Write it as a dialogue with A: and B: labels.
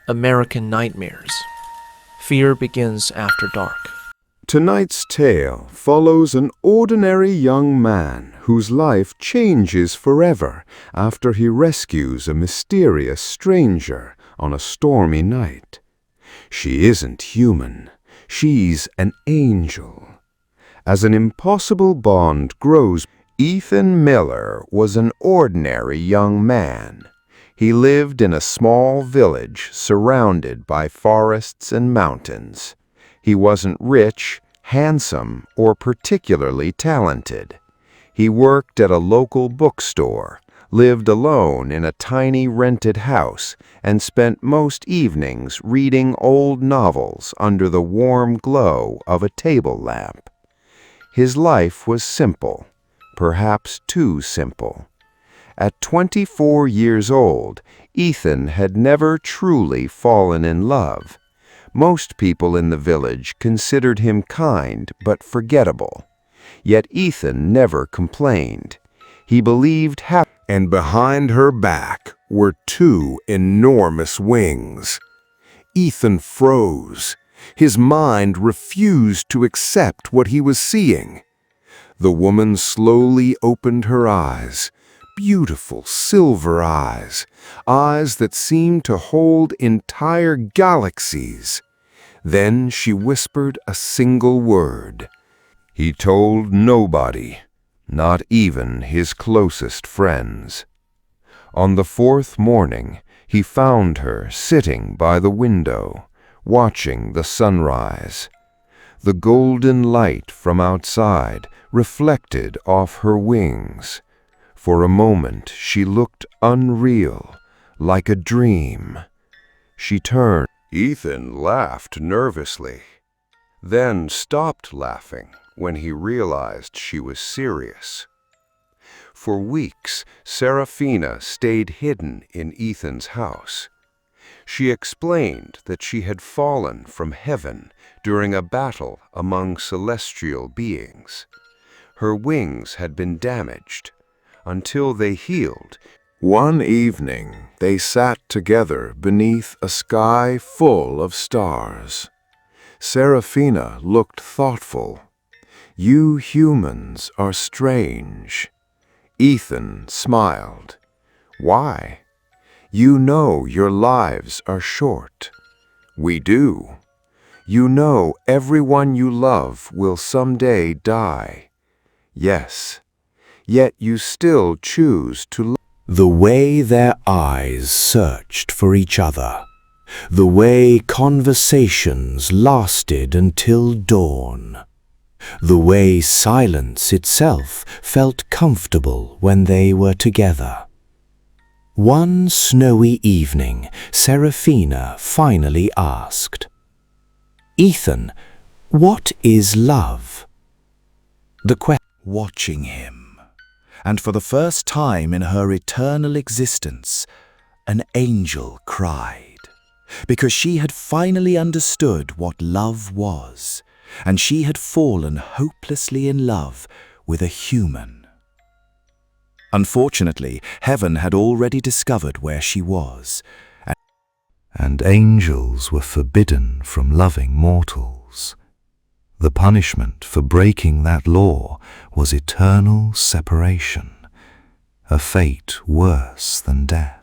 A: American Nightmares. Fear begins after dark.
B: Tonight's tale follows an ordinary young man whose life changes forever after he rescues a mysterious stranger on a stormy night. She isn't human. She's an angel. As an impossible bond grows, Ethan Miller was an ordinary young man. He lived in a small village surrounded by forests and mountains. He wasn't rich, handsome, or particularly talented. He worked at a local bookstore, lived alone in a tiny rented house, and spent most evenings reading old novels under the warm glow of a table lamp. His life was simple, perhaps too simple. At 24 years old, Ethan had never truly fallen in love. Most people in the village considered him kind but forgettable. Yet Ethan never complained. He believed happiness.
C: And behind her back were two enormous wings. Ethan froze. His mind refused to accept what he was seeing. The woman slowly opened her eyes, beautiful silver eyes, eyes that seemed to hold entire galaxies. Then she whispered a single word. He told nobody, not even his closest friends. On the fourth morning, he found her sitting by the window, watching the sunrise. The golden light from outside reflected off her wings. For a moment, she looked unreal, like a dream. She turned. Ethan laughed nervously, then stopped laughing when he realized she was serious. For weeks, Seraphina stayed hidden in Ethan's house. She explained that she had fallen from heaven during a battle among celestial beings. Her wings had been damaged. Until they healed, one evening they sat together beneath a sky full of stars. Seraphina looked thoughtful. "You humans are strange." Ethan smiled. "Why? You know your lives are short." "We do. You know everyone you love will someday die." "Yes. Yet you still choose to love."
D: The way their eyes searched for each other, the way conversations lasted until dawn, the way silence itself felt comfortable when they were together. One snowy evening, Seraphina finally asked, "Ethan, what is love?"
E: Watching him. And for the first time in her eternal existence, an angel cried, because she had finally understood what love was, and she had fallen hopelessly in love with a human. Unfortunately, heaven had already discovered where she was, and angels were forbidden from loving mortals. The punishment for breaking that law was eternal separation, a fate worse than death.